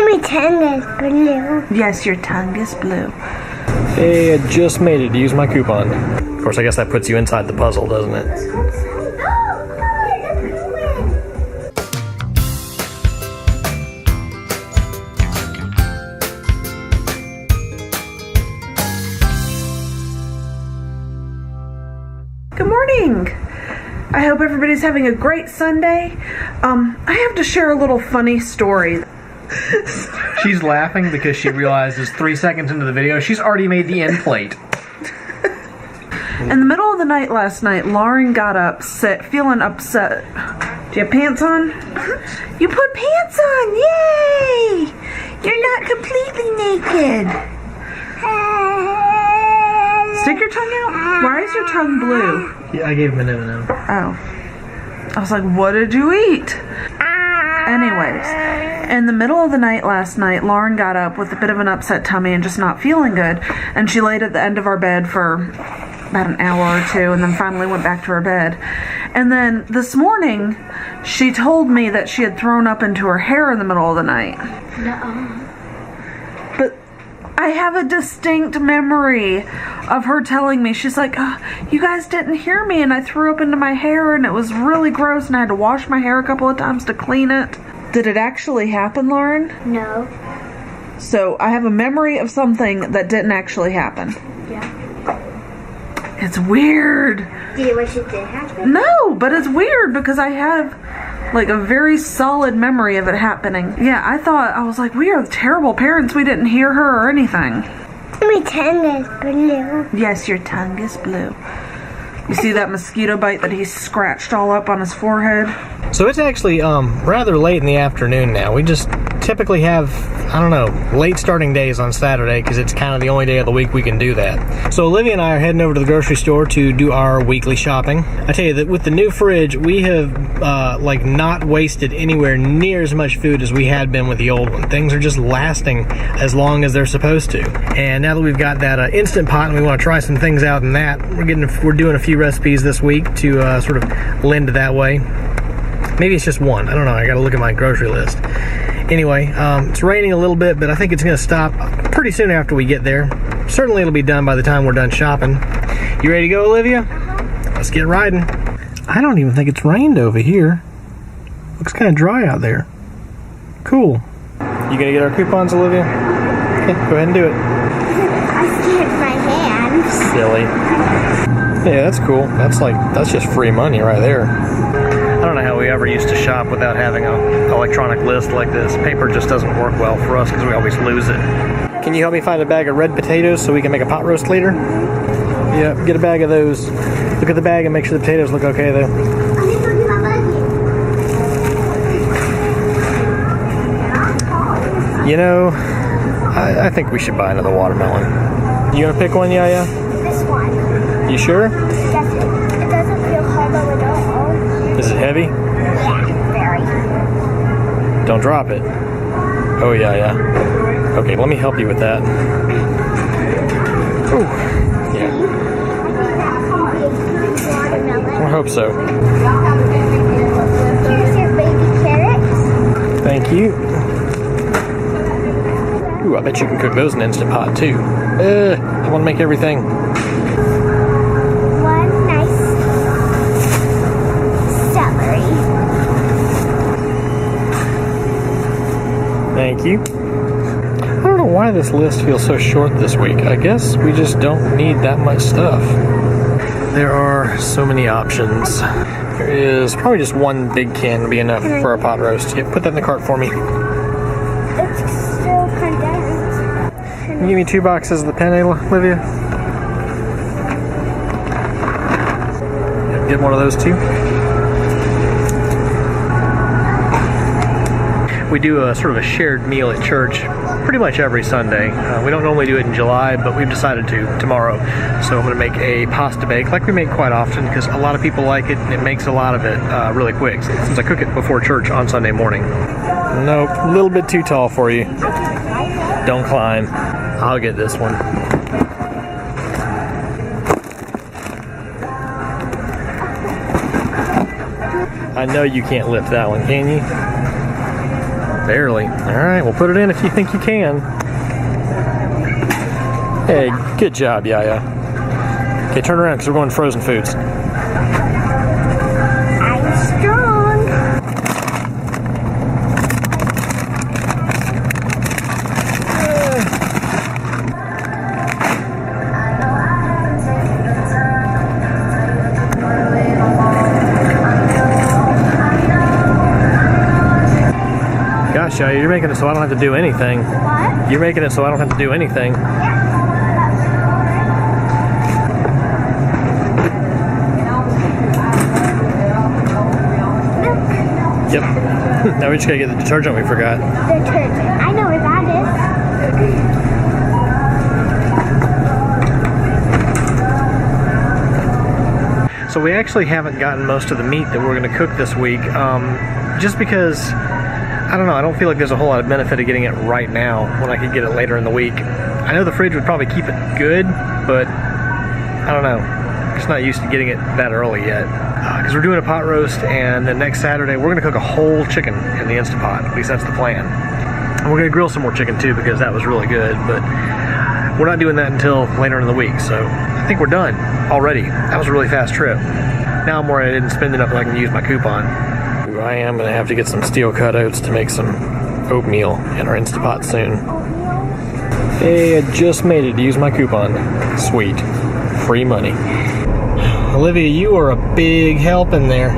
My tongue is blue. Yes, your tongue is blue. Hey, I just made it to use my coupon. Of course, I guess that puts you inside the puzzle, doesn't it? Good morning. I hope everybody's having a great Sunday. I have to share a little funny story. She's laughing because she realizes 3 seconds into the video, she's already made the end plate. In the middle of the night last night, Lauren got up, feeling upset. Do you have pants on? You put pants on! Yay! You're not completely naked. Stick your tongue out. Why is your tongue blue? Yeah, I gave him an M&M. Oh. I was like, what did you eat? Anyways, in the middle of the night last night, Lauren got up with a bit of an upset tummy and just not feeling good. And she laid at the end of our bed for about an hour or two and then finally went back to her bed. And then this morning, she told me that she had thrown up into her hair in the middle of the night. No. But I have a distinct memory of her telling me, she's like, you guys didn't hear me and I threw up into my hair and it was really gross and I had to wash my hair a couple of times to clean it. Did it actually happen, Lauren? No. So I have a memory of something that didn't actually happen. Yeah. It's weird. Do you wish it did happen? No, but it's weird because I have like a very solid memory of it happening. Yeah, I was like, we are terrible parents. We didn't hear her or anything. My tongue is blue. Yes, your tongue is blue. You see that mosquito bite that he scratched all up on his forehead? So it's actually rather late in the afternoon now. We just typically have, I don't know, late starting days on Saturday because it's kind of the only day of the week we can do that. So Olivia and I are heading over to the grocery store to do our weekly shopping. I tell you that with the new fridge, we have not wasted anywhere near as much food as we had been with the old one. Things are just lasting as long as they're supposed to. And now that we've got that Instant Pot and we want to try some things out in that, we're doing a few recipes this week to sort of lend that way. Maybe it's just one. I don't know. I got to look at my grocery list. Anyway, it's raining a little bit, but I think it's going to stop pretty soon after we get there. Certainly it'll be done by the time we're done shopping. You ready to go, Olivia? Let's get riding. I don't even think it's rained over here. Looks kind of dry out there. Cool. You going to get our coupons, Olivia? Okay, go ahead and do it. I scared my hands. Silly. Yeah, that's cool. That's just free money right there. I don't know how we ever used to shop without having an electronic list like this. Paper just doesn't work well for us because we always lose it. Can you help me find a bag of red potatoes so we can make a pot roast later? Yeah, get a bag of those. Look at the bag and make sure the potatoes look okay though. You know, I think we should buy another watermelon. You gonna pick one, Yaya? This one. You sure? Yes, it doesn't feel hard though at all. Is it heavy? Yeah, very. Don't drop it. Oh, yeah. Okay, let me help you with that. Ooh, yeah. I hope so. Here's your baby carrots. Thank you. Ooh, I bet you can cook those in Instant Pot, too. I want to make everything. One nice celery. Thank you. I don't know why this list feels so short this week. I guess we just don't need that much stuff. There are so many options. There is probably just one big can to be enough for a pot roast. Yeah, put that in the cart for me. It's still condensed. Can you give me 2 boxes of the penne, Olivia? Yeah, get one of those too. We do a sort of a shared meal at church pretty much every Sunday. We don't normally do it in July, but we've decided to tomorrow. So I'm going to make a pasta bake like we make quite often because a lot of people like it and it makes a lot of it really quick since I cook it before church on Sunday morning. Nope, a little bit too tall for you. Don't climb. I'll get this one. I know you can't lift that one, can you? Barely. All right, we'll put it in if you think you can. Hey, good job, Yaya. Okay, turn around because we're going frozen foods. I'm strong. Gosh, Yaya, you're making it so I don't have to do anything. What? You're making it so I don't have to do anything. Yep. Now we just gotta get the detergent we forgot. Detergent. I know where that is. So we actually haven't gotten most of the meat that we're gonna cook this week, just because, I don't know, I don't feel like there's a whole lot of benefit of getting it right now when I could get it later in the week. I know the fridge would probably keep it good, but I don't know. I'm just not used to getting it that early yet. Because we're doing a pot roast, and then next Saturday we're going to cook a whole chicken in the Instant Pot. At least that's the plan. And we're going to grill some more chicken too, because that was really good, but we're not doing that until later in the week, so I think we're done already. That was a really fast trip. Now I'm worried I didn't spend enough and I can use my coupon. I am going to have to get some steel cut oats to make some oatmeal in our Instant Pot soon. Hey, I just made it to use my coupon. Sweet. Free money. Olivia, you are a big help in there.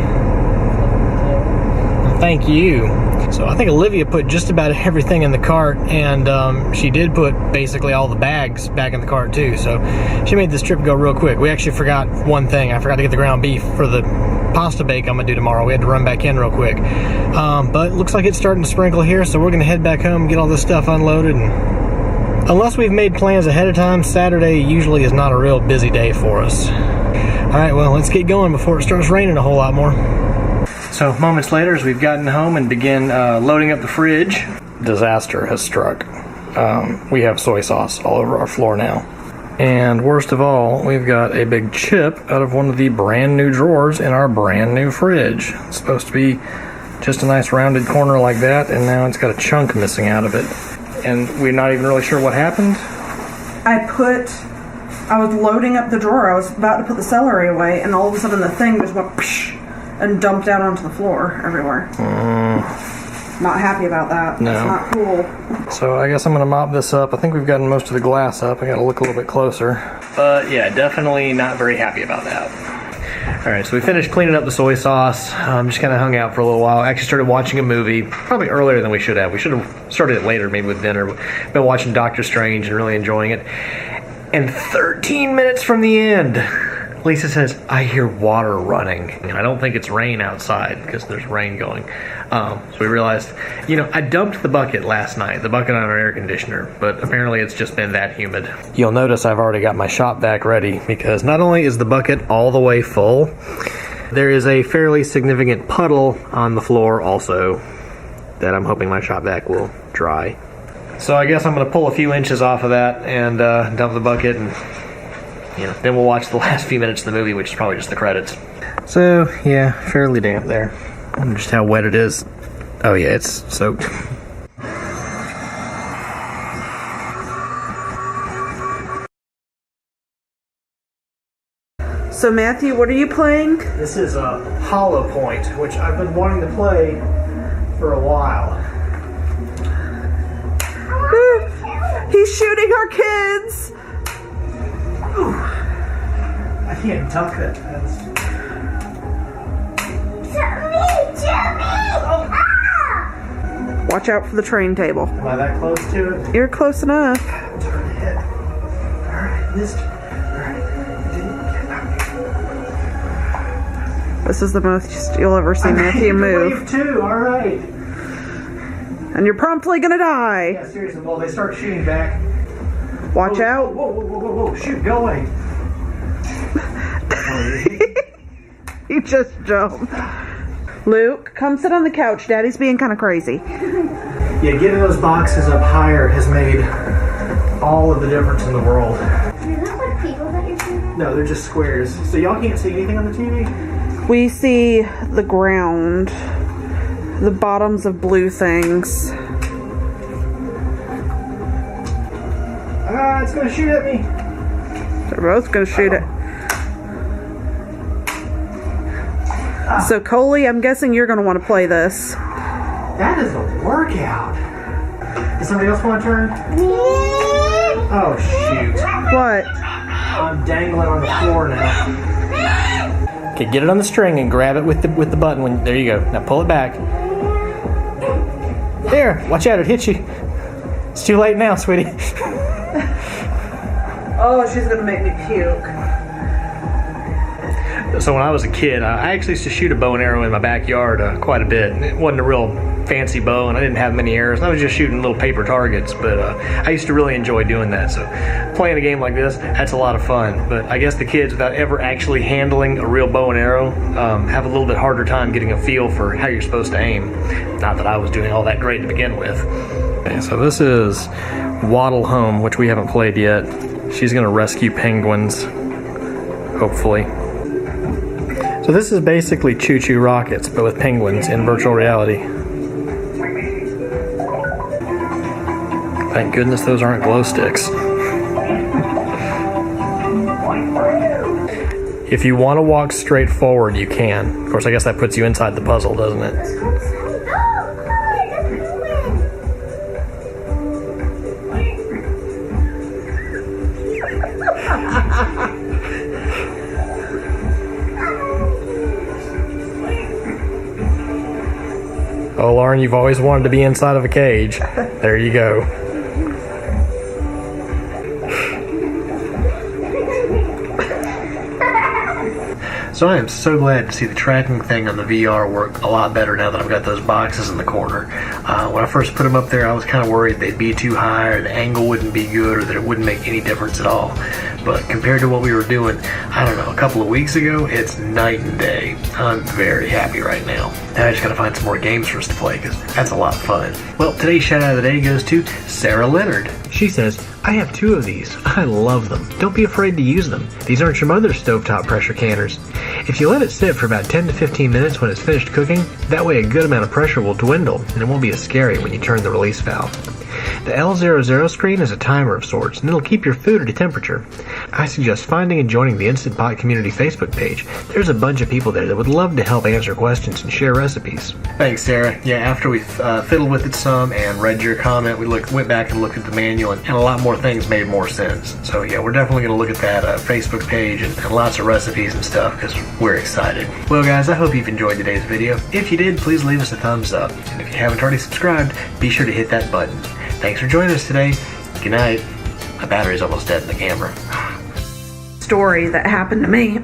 Thank you. So I think Olivia put just about everything in the cart, and she did put basically all the bags back in the cart too. So she made this trip go real quick. We actually forgot one thing. I forgot to get the ground beef for the pasta bake I'm gonna do tomorrow. We had to run back in real quick. But it looks like it's starting to sprinkle here, so we're gonna head back home, get all this stuff unloaded, and unless we've made plans ahead of time, Saturday usually is not a real busy day for us. All right, well, let's get going before it starts raining a whole lot more. So moments later, as we've gotten home and begin loading up the fridge, disaster has struck. We have soy sauce all over our floor now. And worst of all, we've got a big chip out of one of the brand new drawers in our brand new fridge. It's supposed to be just a nice rounded corner like that, and now it's got a chunk missing out of it. And we're not even really sure what happened. I was loading up the drawer. I was about to put the celery away, and all of a sudden the thing just went psh, and dumped out onto the floor everywhere. Not happy about that. No. It's not cool. So I guess I'm going to mop this up. I think we've gotten most of the glass up. I got to look a little bit closer. But yeah, definitely not very happy about that. All right, so we finished cleaning up the soy sauce. Just kind of hung out for a little while. Actually started watching a movie, probably earlier than we should have. We should have started it later, maybe with dinner. Been watching Doctor Strange and really enjoying it. And 13 minutes from the end, Lisa says, I hear water running. And I don't think it's rain outside because there's rain going. So we realized, I dumped the bucket last night, the bucket on our air conditioner, but apparently it's just been that humid. You'll notice I've already got my shop vac ready because not only is the bucket all the way full, there is a fairly significant puddle on the floor also that I'm hoping my shop vac will dry. So I guess I'm going to pull a few inches off of that and dump the bucket, and then we'll watch the last few minutes of the movie, which is probably just the credits. So yeah, fairly damp there. And just how wet it is. Oh yeah, it's soaked. So Matthew, what are you playing? This is a Hollow Point, which I've been wanting to play for a while. He's shooting our kids! Ooh. I can't duck that. Watch out for the train table. Am I that close to it? You're close enough. I'm turning to hit. Alright, missed. Alright, This is the most you'll ever see Matthew move. Wave 2, alright. And you're promptly gonna die. Yeah, seriously, well, they start shooting back. Watch out. Whoa, shoot, go away. He just jumped. Luke, come sit on the couch. Daddy's being kind of crazy. Yeah, getting those boxes up higher has made all of the difference in the world. Do they look like people that you're shooting? No, they're just squares. So y'all can't see anything on the TV? We see the ground. the bottoms of blue things. It's gonna shoot at me. They're both gonna shoot it. So Coley, I'm guessing you're gonna want to play this. That is a workout. Does somebody else want to turn? Oh shoot. What? I'm dangling on the floor now. Okay, get it on the string and grab it with the button. There you go. Now pull it back. There. Watch out! It hit you. It's too late now, sweetie. Oh, she's gonna make me puke. So when I was a kid, I actually used to shoot a bow and arrow in my backyard quite a bit. It wasn't a real fancy bow, and I didn't have many arrows. I was just shooting little paper targets, but I used to really enjoy doing that. So playing a game like this, that's a lot of fun. But I guess the kids, without ever actually handling a real bow and arrow, have a little bit harder time getting a feel for how you're supposed to aim. Not that I was doing all that great to begin with. Okay, so this is Waddle Home, which we haven't played yet. She's going to rescue penguins, hopefully. So this is basically Choo Choo Rockets, but with penguins in virtual reality. Thank goodness those aren't glow sticks. If you want to walk straight forward, you can. Of course, I guess that puts you inside the puzzle, doesn't it? Oh, Lauren, you've always wanted to be inside of a cage. There you go. So I am so glad to see the tracking thing on the VR work a lot better now that I've got those boxes in the corner. When I first put them up there, I was kind of worried they'd be too high, or the angle wouldn't be good, or that it wouldn't make any difference at all. But compared to what we were doing, I don't know, a couple of weeks ago, it's night and day. I'm very happy right now. Now I just gotta find some more games for us to play, because that's a lot of fun. Well, today's shout out of the day goes to Sarah Leonard. She says, I have 2 of these. I love them. Don't be afraid to use them. These aren't your mother's stovetop pressure canners. If you let it sit for about 10 to 15 minutes when it's finished cooking, that way a good amount of pressure will dwindle and it won't be as scary when you turn the release valve. The L00 screen is a timer of sorts, and it'll keep your food at a temperature. I suggest finding and joining the Instant Pot Community Facebook page. There's a bunch of people there that would love to help answer questions and share recipes. Thanks, Sarah. Yeah, after we fiddled with it some and read your comment, we went back and looked at the manual, and a lot more things made more sense. So yeah, we're definitely going to look at that Facebook page and lots of recipes and stuff, because we're excited. Well guys, I hope you've enjoyed today's video. If you did, please leave us a thumbs up. And if you haven't already subscribed, be sure to hit that button. Thanks for joining us today. Good night. My battery's almost dead in the camera. Story that happened to me.